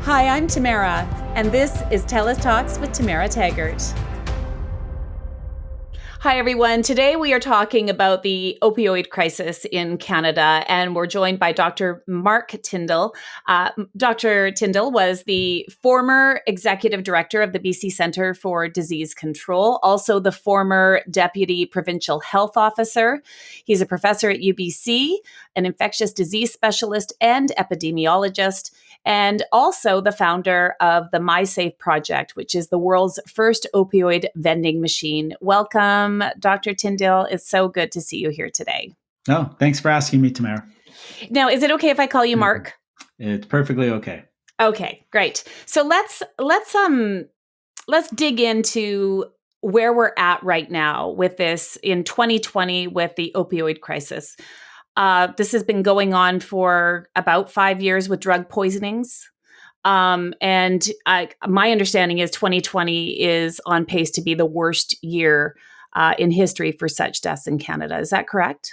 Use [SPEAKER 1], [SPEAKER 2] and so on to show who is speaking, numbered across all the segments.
[SPEAKER 1] Hi, I'm Tamara, and this is TELUS Talks with Tamara Taggart. Hi, everyone. Today we are talking about the opioid crisis in Canada, and we're joined by Dr. Mark Tyndall. Dr. Tyndall was the former executive director of the BC Centre for Disease Control, also the former deputy provincial health officer. He's a professor at UBC, an infectious disease specialist and epidemiologist, and also the founder of the MySafe Project, which is the world's first opioid vending machine. Welcome, Dr. Tyndall. It's so good to see you here today.
[SPEAKER 2] Oh, thanks for asking me, Tamara.
[SPEAKER 1] Now, is it okay if I call you Mark?
[SPEAKER 2] It's perfectly okay.
[SPEAKER 1] Okay, great. So let's dig into where we're at right now with this in 2020 with the opioid crisis. This has been going on for about 5 years with drug poisonings. My understanding is 2020 is on pace to be the worst year in history for such deaths in Canada. Is that correct?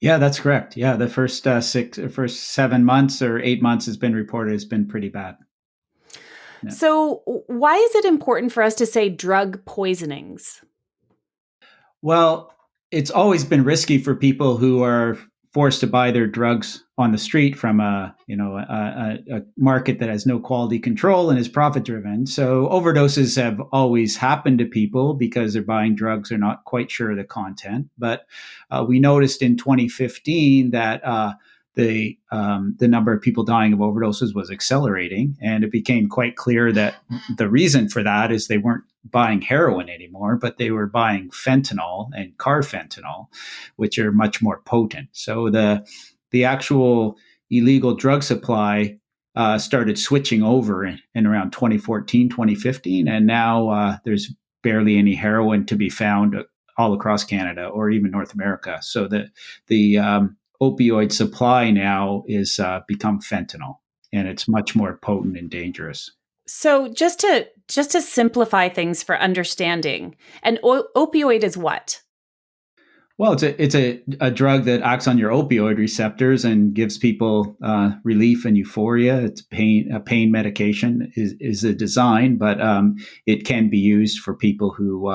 [SPEAKER 2] Yeah, that's correct. Yeah, the first 7 months or 8 months has been reported has been pretty bad. Yeah.
[SPEAKER 1] So why is it important for us to say drug poisonings?
[SPEAKER 2] Well, it's always been risky for people who are forced to buy their drugs on the street from a market that has no quality control and is profit driven. So overdoses have always happened to people because they're buying drugs, they're not quite sure of the content. But we noticed in 2015 that the number of people dying of overdoses was accelerating, and it became quite clear that the reason for that is they weren't buying heroin anymore, but they were buying fentanyl and carfentanil, which are much more potent. So the actual illegal drug supply started switching over in around 2014, 2015, and now there's barely any heroin to be found all across Canada or even North America. So the opioid supply now is become fentanyl, and it's much more potent and dangerous.
[SPEAKER 1] So just to simplify things for understanding, an opioid is what?
[SPEAKER 2] Well, it's a drug that acts on your opioid receptors and gives people relief and euphoria. It's a pain medication is a design, but it can be used for people who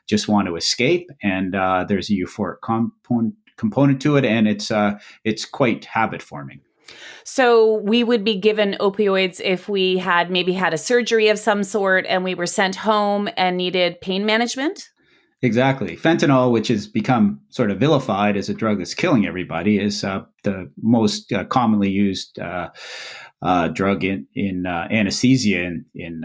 [SPEAKER 2] just want to escape. And there's a euphoric component to it, and it's quite habit forming.
[SPEAKER 1] So we would be given opioids if we had maybe had a surgery of some sort and we were sent home and needed pain management?
[SPEAKER 2] Exactly. Fentanyl, which has become sort of vilified as a drug that's killing everybody, is the most commonly used drug in anesthesia in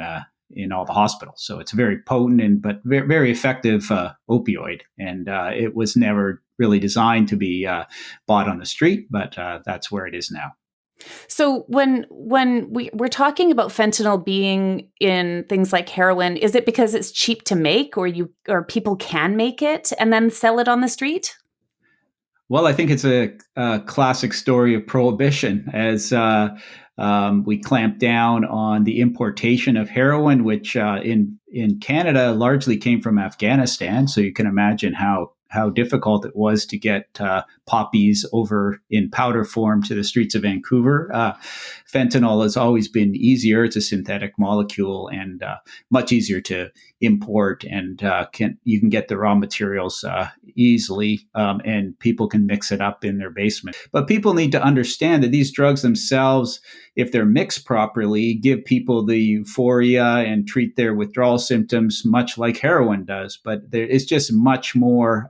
[SPEAKER 2] all the hospitals. So it's a very potent and but very, very effective opioid, and it was never really designed to be bought on the street, but that's where it is now.
[SPEAKER 1] So when we're talking about fentanyl being in things like heroin, is it because it's cheap to make, or people can make it and then sell it on the street?
[SPEAKER 2] Well, I think it's a classic story of prohibition as we clamped down on the importation of heroin, which in Canada largely came from Afghanistan. So you can imagine how difficult it was to get poppies over in powder form to the streets of Vancouver. Fentanyl has always been easier. It's a synthetic molecule and much easier to import, and you can get the raw materials easily, and people can mix it up in their basement. But people need to understand that these drugs themselves, if they're mixed properly, give people the euphoria and treat their withdrawal symptoms much like heroin does. But it's just much more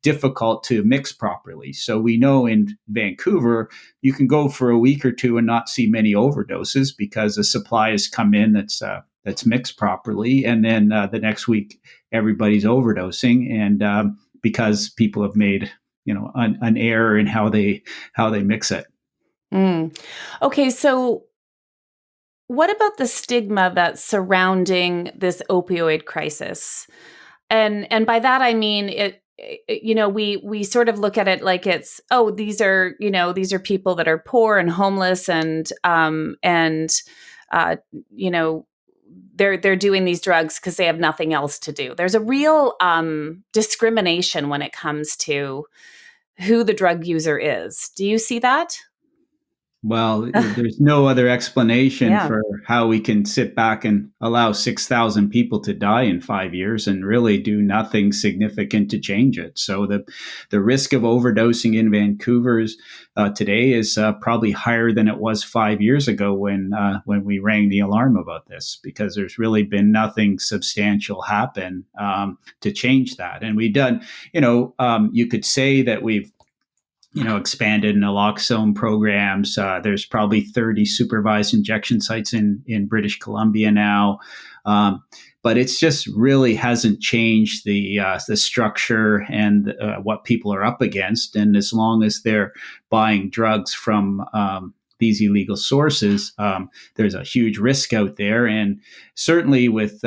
[SPEAKER 2] difficult to mix properly. So we know in Vancouver, you can go for a week or two and not see many overdoses because the supply has come in that's mixed properly, and then the next week everybody's overdosing, and because people have made an error in how they mix it.
[SPEAKER 1] Mm. Okay, so what about the stigma that's surrounding this opioid crisis? And by that I mean we sort of look at it like it's, oh, these are people that are poor and homeless and uh you know they're doing these drugs because they have nothing else to do. There's a real discrimination when it comes to who the drug user is. Do you see that?
[SPEAKER 2] Well, there's no other explanation
[SPEAKER 1] Yeah.
[SPEAKER 2] for how we can sit back and allow 6,000 people to die in 5 years and really do nothing significant to change it. So the risk of overdosing in Vancouver's today is probably higher than it was 5 years ago when we rang the alarm about this, because there's really been nothing substantial happen to change that. And we've done, you could say that we've expanded naloxone programs. There's probably 30 supervised injection sites in British Columbia now. But it's just really hasn't changed the structure and what people are up against. And as long as they're buying drugs from these illegal sources, there's a huge risk out there. And certainly with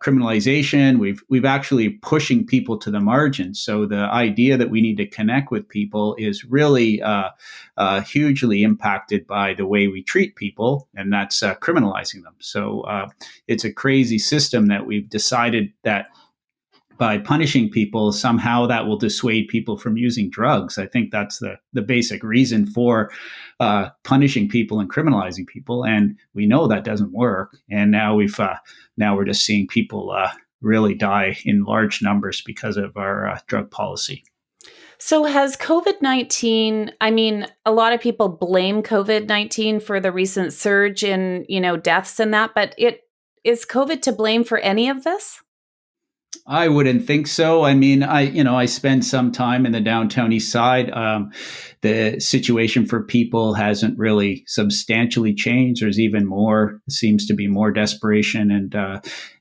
[SPEAKER 2] criminalization. We've actually pushing people to the margins. So the idea that we need to connect with people is really hugely impacted by the way we treat people, and that's criminalizing them. So it's a crazy system that we've decided that by punishing people, somehow that will dissuade people from using drugs. I think that's the basic reason for punishing people and criminalizing people, and we know that doesn't work. And now we're just seeing people really die in large numbers because of our drug policy.
[SPEAKER 1] So has COVID-19, I mean, a lot of people blame COVID-19 for the recent surge in, deaths and that, but is COVID to blame for any of this?
[SPEAKER 2] I wouldn't think so. I mean, I spend some time in the downtown east side. The situation for people hasn't really substantially changed. There's even more, seems to be more desperation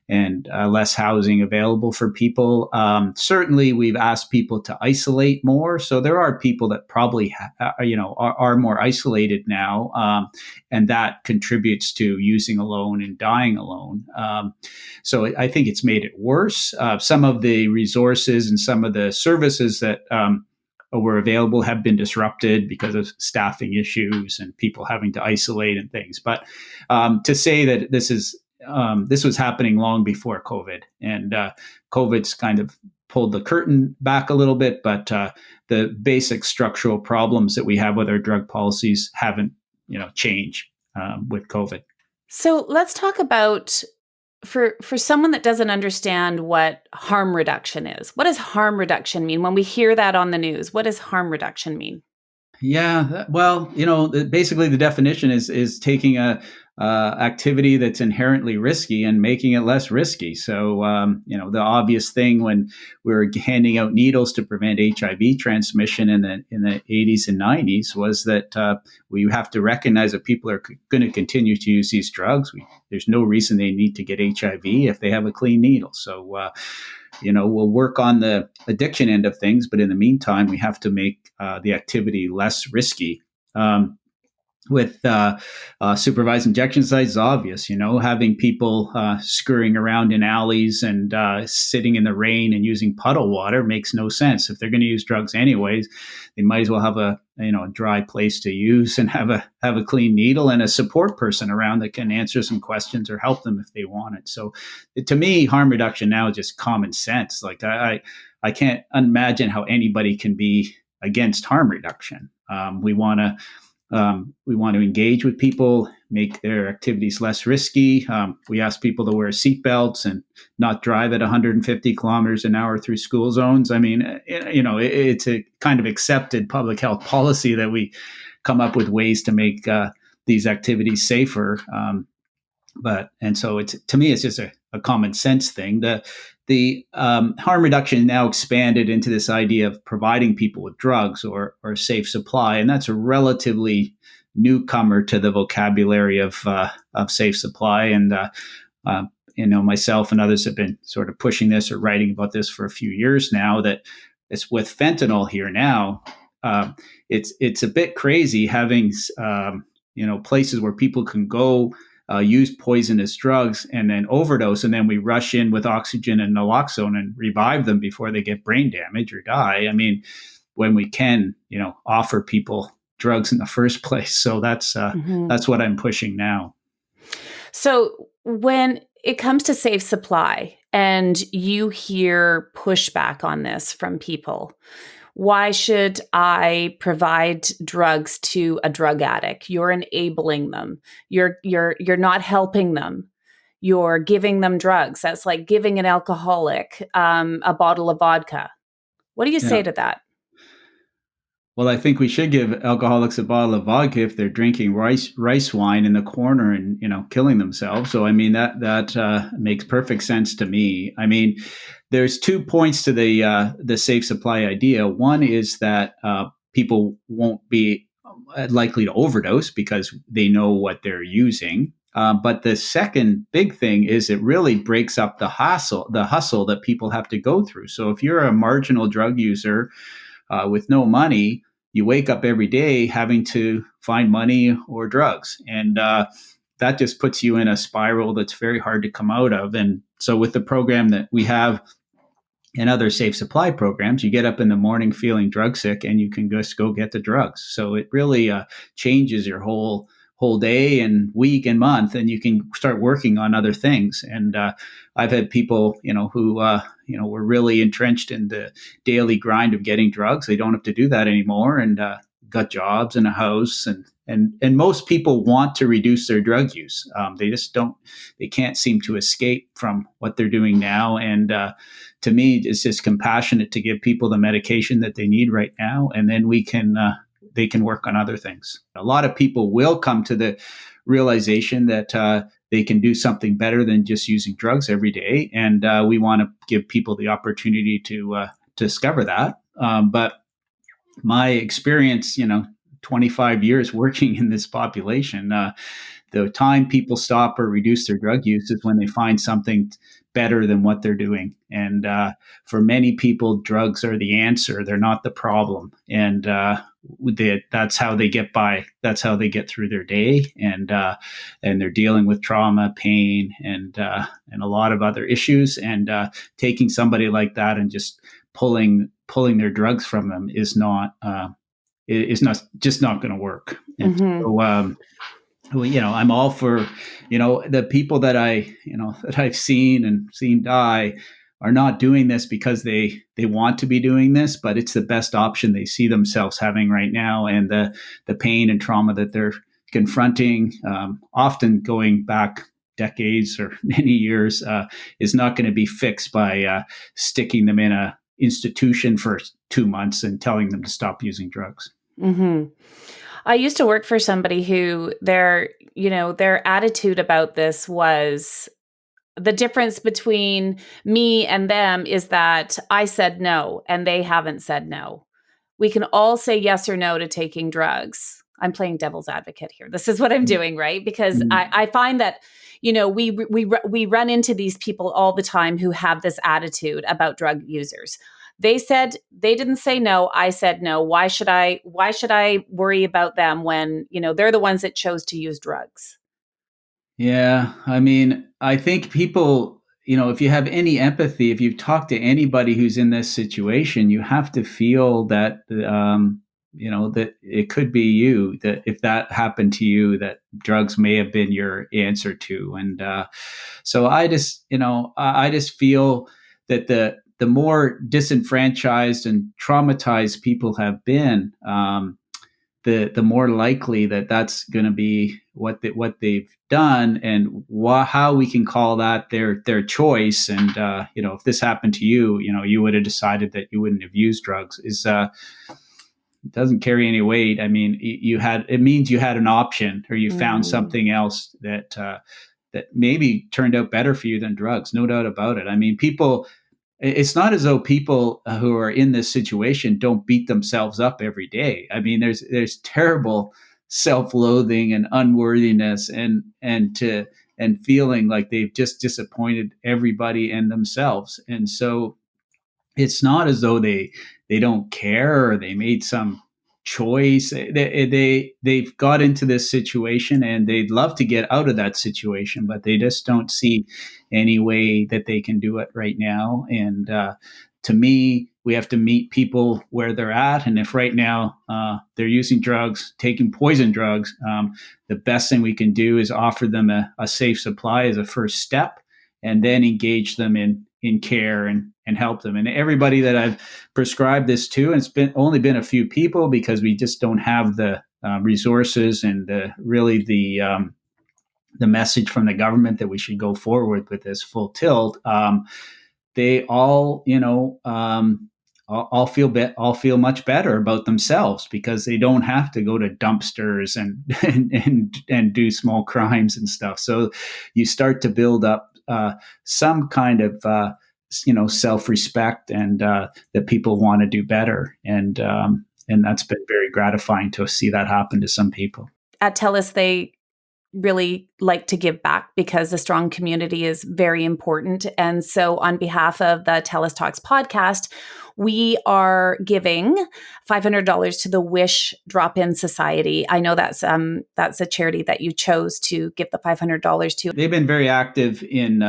[SPEAKER 2] and less housing available for people. Certainly, we've asked people to isolate more. So there are people that probably, are more isolated now, and that contributes to using alone and dying alone. So I think it's made it worse. Some of the resources and some of the services that were available have been disrupted because of staffing issues and people having to isolate and things. But to say that this was happening long before COVID, and COVID's kind of pulled the curtain back a little bit, but the basic structural problems that we have with our drug policies haven't, changed with COVID.
[SPEAKER 1] So let's talk about for someone that doesn't understand what harm reduction is. What does harm reduction mean? When we hear that on the news, what does harm reduction mean?
[SPEAKER 2] Yeah, well, basically the definition is taking a activity that's inherently risky and making it less risky. So, the obvious thing when we were handing out needles to prevent HIV transmission in the 80s and 90s was that we have to recognize that people are going to continue to use these drugs. There's no reason they need to get HIV if they have a clean needle. So, we'll work on the addiction end of things, but in the meantime, we have to make the activity less risky. With supervised injection sites is obvious, having people scurrying around in alleys and sitting in the rain and using puddle water makes no sense. If they're going to use drugs anyways, they might as well have a dry place to use and have a clean needle and a support person around that can answer some questions or help them if they want it. So to me, harm reduction now is just common sense. Like I can't imagine how anybody can be against harm reduction. We want to engage with people, make their activities less risky. We ask people to wear seatbelts and not drive at 150 kilometers an hour through school zones. I mean, it's a kind of accepted public health policy that we come up with ways to make these activities safer. And so to me, it's just a common sense thing. The harm reduction now expanded into this idea of providing people with drugs or safe supply, and that's a relatively newcomer to the vocabulary of safe supply. And myself and others have been sort of pushing this or writing about this for a few years now. That it's with fentanyl here now. It's a bit crazy having places where people can go. Use poisonous drugs and then overdose, and then we rush in with oxygen and naloxone and revive them before they get brain damage or die. I mean, when we can, offer people drugs in the first place. So that's what I'm pushing now.
[SPEAKER 1] So when it comes to safe supply and you hear pushback on this from people, Why should I provide drugs to a drug addict? You're enabling them. You're not helping them. You're giving them drugs. That's like giving an alcoholic a bottle of vodka. What do you
[SPEAKER 2] Yeah.
[SPEAKER 1] say to that?
[SPEAKER 2] Well, I think we should give alcoholics a bottle of vodka if they're drinking rice wine in the corner and killing themselves. So I mean that makes perfect sense to me. I mean, there's 2 points to the safe supply idea. One is that people won't be likely to overdose because they know what they're using. But the second big thing is it really breaks up the hustle that people have to go through. So if you're a marginal drug user with no money, you wake up every day having to find money or drugs. And that just puts you in a spiral that's very hard to come out of. And so, with the program that we have and other safe supply programs, you get up in the morning feeling drug sick and you can just go get the drugs. So, it really changes your whole day and week and month, and you can start working on other things. And I've had people, who were really entrenched in the daily grind of getting drugs. They don't have to do that anymore, and got jobs and a house, and most people want to reduce their drug use. They just don't. They can't seem to escape from what they're doing now. And to me, it's just compassionate to give people the medication that they need right now, and then they can work on other things. A lot of people will come to the realization that they can do something better than just using drugs every day, and we want to give people the opportunity to discover that. But my experience, 25 years working in this population, the time people stop or reduce their drug use is when they find something better than what they're doing. And for many people, drugs are the answer. They're not the problem. And that's how they get by. That's how they get through their day. And they're dealing with trauma, pain, and a lot of other issues. And taking somebody like that and just pulling their drugs from them is not just not going to work. And so I'm all for, the people that I've seen die are not doing this because they want to be doing this, but it's the best option they see themselves having right now. And the pain and trauma that they're confronting, often going back decades or many years, is not going to be fixed by sticking them in a institution for 2 months and telling them to stop using drugs.
[SPEAKER 1] Mm-hmm. I used to work for somebody who their attitude about this was the difference between me and them is that I said no and they haven't said no. We can all say yes or no to taking drugs. I'm playing devil's advocate here. This is what I'm doing, right? Because
[SPEAKER 2] Mm-hmm.
[SPEAKER 1] I find that, we run into these people all the time who have this attitude about drug users. They didn't say no. I said no. Why should I worry about them when, they're the ones that chose to use drugs?
[SPEAKER 2] Yeah, I mean, I think people, if you have any empathy, if you've talked to anybody who's in this situation, you have to feel that, that it could be you, that if that happened to you, that drugs may have been your answer to. And so I just feel that the more disenfranchised and traumatized people have been, the more likely that that's going to be what they've done, and how we can call that their choice. And if this happened to you, you would have decided that you wouldn't have used drugs. Doesn't carry any weight. I mean, it means you had an option, or you found something else that maybe turned out better for you than drugs. No doubt about it. I mean, it's not as though people who are in this situation don't beat themselves up every day. I mean, there's terrible self-loathing and unworthiness and feeling like they've just disappointed everybody and themselves. And so it's not as though they don't care or they made some choice. They've got into this situation and they'd love to get out of that situation, but they just don't see any way that they can do it right now. And to me, we have to meet people where they're at. And if right now they're using drugs, taking poison drugs, the best thing we can do is offer them a safe supply as a first step, and then engage them in in care and help them. And everybody that I've prescribed this to, and it's been only been a few people because we just don't have the resources and the message from the government that we should go forward with this full tilt. They all, all feel much better about themselves because they don't have to go to dumpsters and do small crimes and stuff. So you start to build up some kind of self-respect and that people want to do better, and that's been very gratifying to see that happen to some people.
[SPEAKER 1] At TELUS, they really like to give back because a strong community is very important. And so on behalf of the TELUS Talks podcast, we are giving $500 to the Wish Drop-In Society. I know that's a charity that you chose to give the $500 to.
[SPEAKER 2] They've been very active in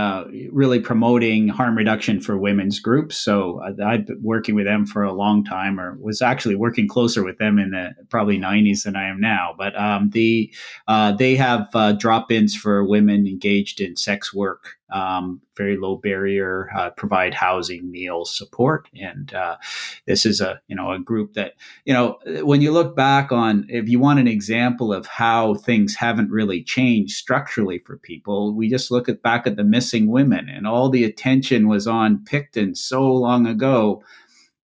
[SPEAKER 2] really promoting harm reduction for women's groups. So I've been working with them for a long time, or was actually working closer with them in the probably 90s than I am now. But they have drop-ins for women engaged in sex work. Very low barrier, provide housing, meals, support, and this is a group that when you look back on, if you want an example of how things haven't really changed structurally for people, we just look back at the missing women, and all the attention was on Pickton so long ago.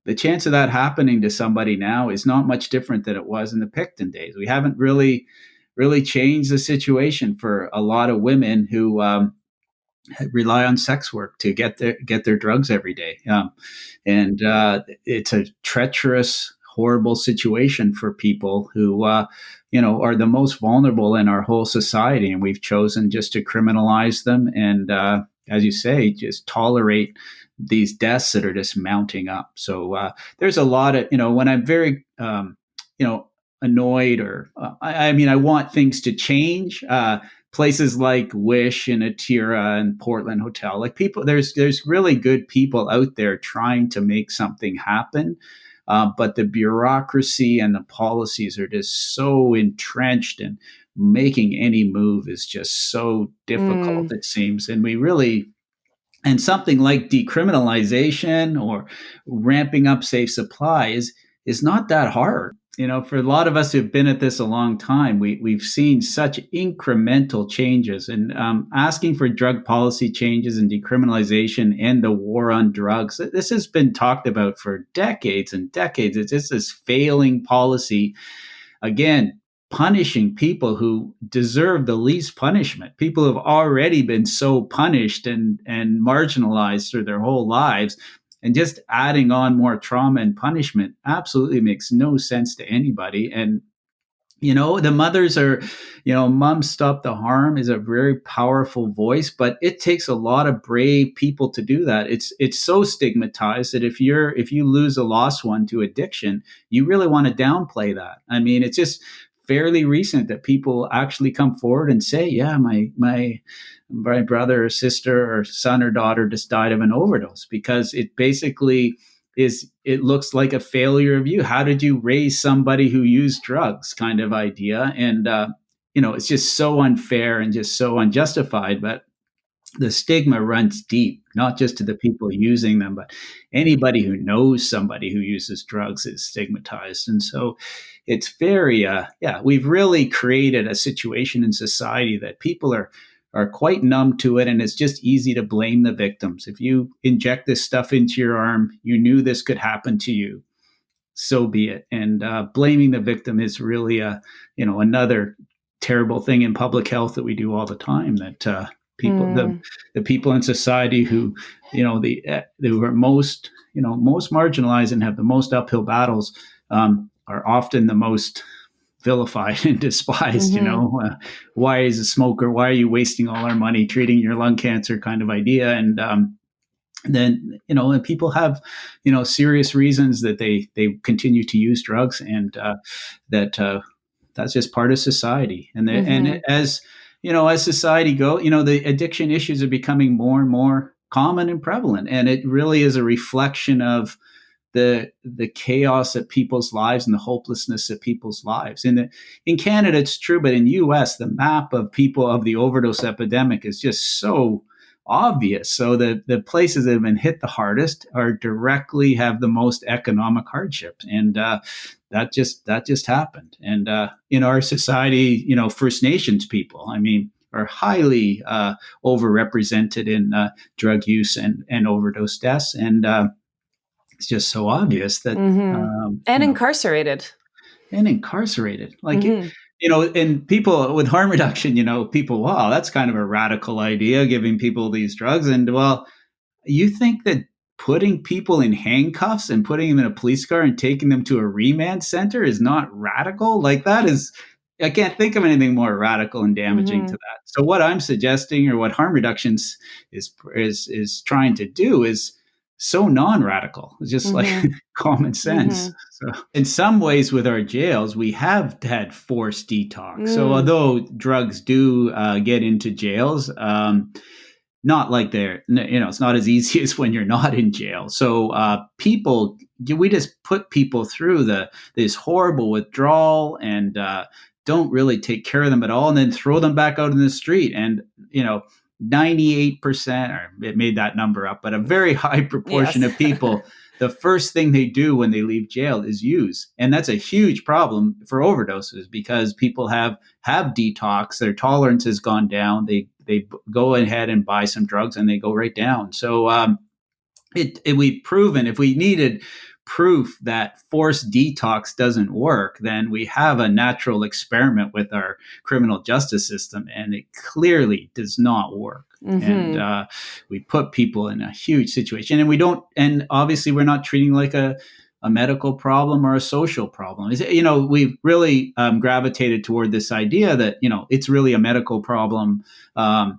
[SPEAKER 2] The chance of that happening to somebody now is not much different than it was in the Pickton days. We haven't really changed the situation for a lot of women who rely on sex work to get their drugs every day, and it's a treacherous, horrible situation for people who are the most vulnerable in our whole society, and we've chosen just to criminalize them and, as you say, just tolerate these deaths that are just mounting up. So there's a lot of when I'm very annoyed, or I want things to change. Places like Wish and Atira and Portland Hotel, like people, there's really good people out there trying to make something happen, but the bureaucracy and the policies are just so entrenched, and making any move is just so difficult. It seems, and something like decriminalization or ramping up safe supply is not that hard. For a lot of us who've been at this a long time, we've seen such incremental changes, and asking for drug policy changes and decriminalization and the war on drugs. This has been talked about for decades and decades. It's just this failing policy, again, punishing people who deserve the least punishment. People who have already been so punished and marginalized through their whole lives. And just adding on more trauma and punishment absolutely makes no sense to anybody. And, the mothers are, Mom Stop the Harm is a very powerful voice, but it takes a lot of brave people to do that. It's so stigmatized that if you lose a lost one to addiction, you really want to downplay that. I mean, it's just fairly recent that people actually come forward and say, yeah, my brother or sister or son or daughter just died of an overdose, because it basically it looks like a failure of you. How did you raise somebody who used drugs kind of idea? And, it's just so unfair and just so unjustified. But the stigma runs deep, not just to the people using them, but anybody who knows somebody who uses drugs is stigmatized. And so it's very, we've really created a situation in society that people are quite numb to it, and it's just easy to blame the victims. If you inject this stuff into your arm, you knew this could happen to you, so be it. And blaming the victim is really another terrible thing in public health that we do all the time. That people, the people in society who who are most marginalized and have the most uphill battles are often the most vilified and despised. Why is a smoker? Why are you wasting all our money treating your lung cancer kind of idea? And then and people have serious reasons that they continue to use drugs, and that's just part of society. And as society go, the addiction issues are becoming more and more common and prevalent, and it really is a reflection of the chaos of people's lives and the hopelessness of people's lives. In Canada, it's true, but in U.S., the map of people of the overdose epidemic is just so obvious. So the places that have been hit the hardest are directly have the most economic hardship, and that just happened. And in our society, First Nations people, I mean, are highly overrepresented in drug use and overdose deaths, and it's just so obvious that
[SPEAKER 1] and incarcerated.
[SPEAKER 2] And incarcerated, like and people with harm reduction, people, wow, that's kind of a radical idea, giving people these drugs. And well, you think that putting people in handcuffs and putting them in a police car and taking them to a remand center is not radical? Like, that is, I can't think of anything more radical and damaging to that. So what I'm suggesting, or what harm reductions is trying to do, is so non-radical. It's just like common sense. So in some ways with our jails, we have had forced detox. So although drugs do get into jails, not like it's not as easy as when you're not in jail. So we just put people through this horrible withdrawal and don't really take care of them at all, and then throw them back out in the street. And 98%, or it made that number up, but a very high proportion of people, the first thing they do when they leave jail is use. And that's a huge problem for overdoses, because people have detox, their tolerance has gone down. They go ahead and buy some drugs and they go right down. So we've proven, if we needed proof that forced detox doesn't work, then we have a natural experiment with our criminal justice system, and it clearly does not work. And we put people in a huge situation, and obviously we're not treating like a medical problem or a social problem. We've really gravitated toward this idea that, it's really a medical problem.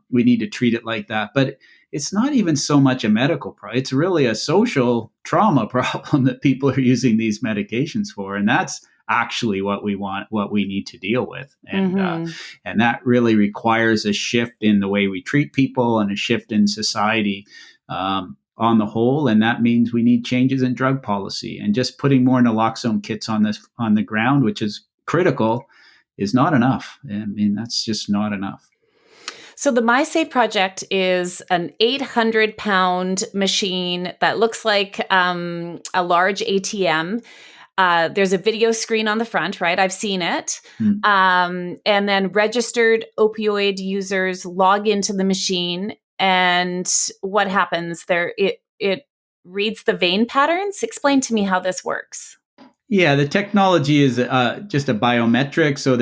[SPEAKER 2] We need to treat it like that. But it's not even so much a medical problem. It's really a social trauma problem that people are using these medications for. And that's actually what we want, what we need to deal with. And that really requires a shift in the way we treat people and a shift in society on the whole. And that means we need changes in drug policy, and just putting more naloxone kits on the ground, which is critical, is not enough. I mean, that's just not enough.
[SPEAKER 1] So the MySafe project is an 800-pound machine that looks like a large ATM. There's a video screen on the front, right? I've seen it. And then registered opioid users log into the machine. And what happens there? It reads the vein patterns. Explain to me how this works.
[SPEAKER 2] Yeah, the technology is just a biometric. So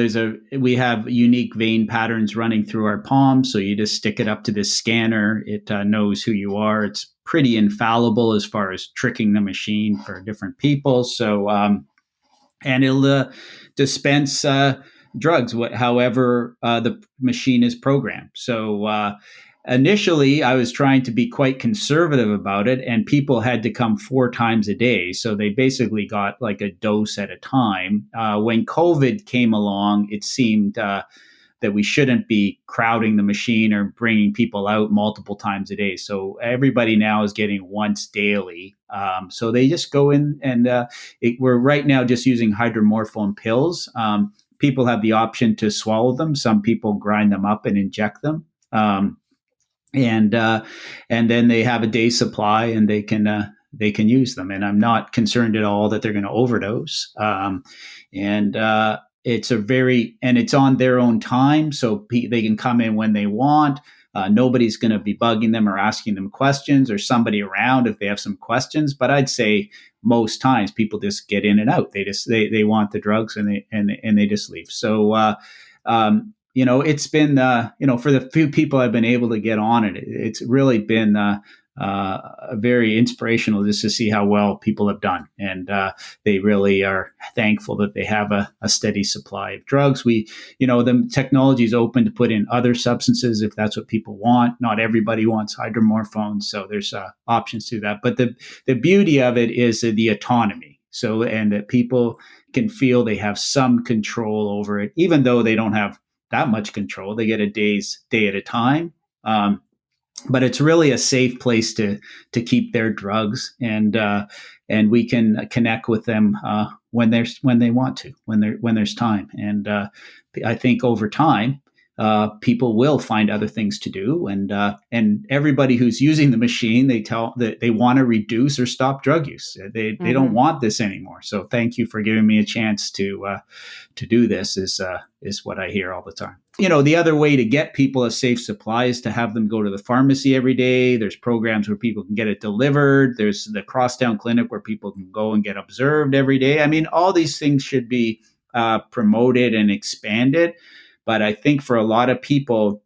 [SPEAKER 2] we have unique vein patterns running through our palms. So you just stick it up to this scanner. It knows who you are. It's pretty infallible as far as tricking the machine for different people. So, and it'll dispense drugs, however the machine is programmed. So initially, I was trying to be quite conservative about it, and people had to come 4 times a day. So they basically got like a dose at a time. When COVID came along, it seemed that we shouldn't be crowding the machine or bringing people out multiple times a day. So everybody now is getting once daily. So they just go in, and we're right now just using hydromorphone pills. People have the option to swallow them. Some people grind them up and inject them. And then they have a day supply, and they can use them. And I'm not concerned at all that they're going to overdose. It's on their own time, so they can come in when they want. Nobody's going to be bugging them or asking them questions, or somebody around if they have some questions. But I'd say most times people just get in and out. They want the drugs, and they just leave. So it's been, for the few people I've been able to get on it, it's really been very inspirational just to see how well people have done. And they really are thankful that they have a steady supply of drugs. The technology is open to put in other substances if that's what people want. Not everybody wants hydromorphone, so there's options to that. But the beauty of it is the autonomy. So, and that people can feel they have some control over it, even though they don't have that much control. They get a day at a time. But it's really a safe place to keep their drugs, and we can connect with them when they want to, when there's time. And I think over time, people will find other things to do, and everybody who's using the machine, they tell that they want to reduce or stop drug use. They don't want this anymore. So thank you for giving me a chance to do this. Is what I hear all the time. The other way to get people a safe supply is to have them go to the pharmacy every day. There's programs where people can get it delivered. There's the Crosstown Clinic where people can go and get observed every day. I mean, all these things should be promoted and expanded. But I think for a lot of people,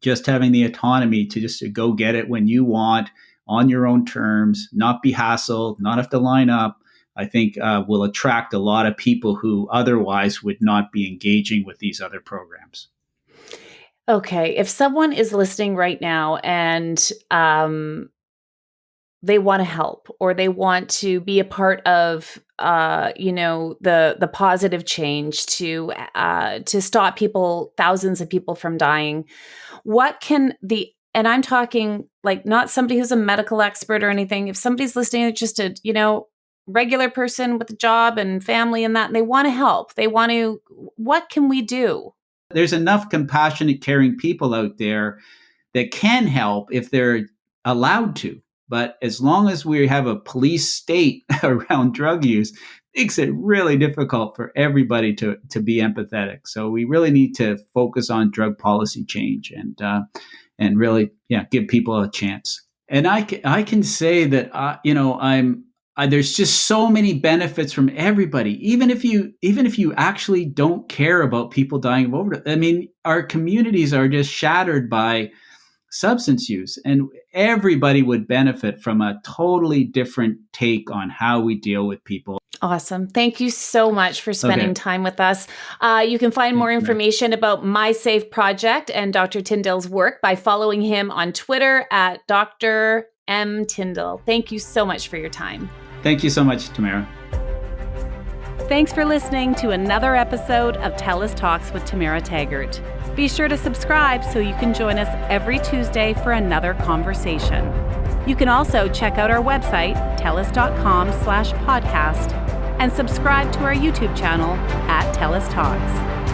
[SPEAKER 2] just having the autonomy to go get it when you want, on your own terms, not be hassled, not have to line up, I think will attract a lot of people who otherwise would not be engaging with these other programs.
[SPEAKER 1] Okay. If someone is listening right now and they want to help, or they want to be a part of the positive change to stop thousands of people from dying, what can and I'm talking like not somebody who's a medical expert or anything. If somebody's listening, just a regular person with a job and family and that, and they want to help, what can we do?
[SPEAKER 2] There's enough compassionate, caring people out there that can help if they're allowed to. But as long as we have a police state around drug use, it makes it really difficult for everybody to be empathetic. So we really need to focus on drug policy change and really, give people a chance. And I can say that there's just so many benefits from everybody. Even if you actually don't care about people dying of overdose, I mean, our communities are just shattered by substance use, and everybody would benefit from a totally different take on how we deal with people.
[SPEAKER 1] Awesome. Thank you so much for spending time with us. You can find more information about My Safe Project and Dr. Tindall's work by following him on Twitter at Dr. M. Tindall. Thank you so much for your time.
[SPEAKER 2] Thank you so much, Tamara.
[SPEAKER 1] Thanks for listening to another episode of TELUS Talks with Tamara Taggart. Be sure to subscribe so you can join us every Tuesday for another conversation. You can also check out our website, telus.com/podcast, and subscribe to our YouTube channel at TELUS Talks.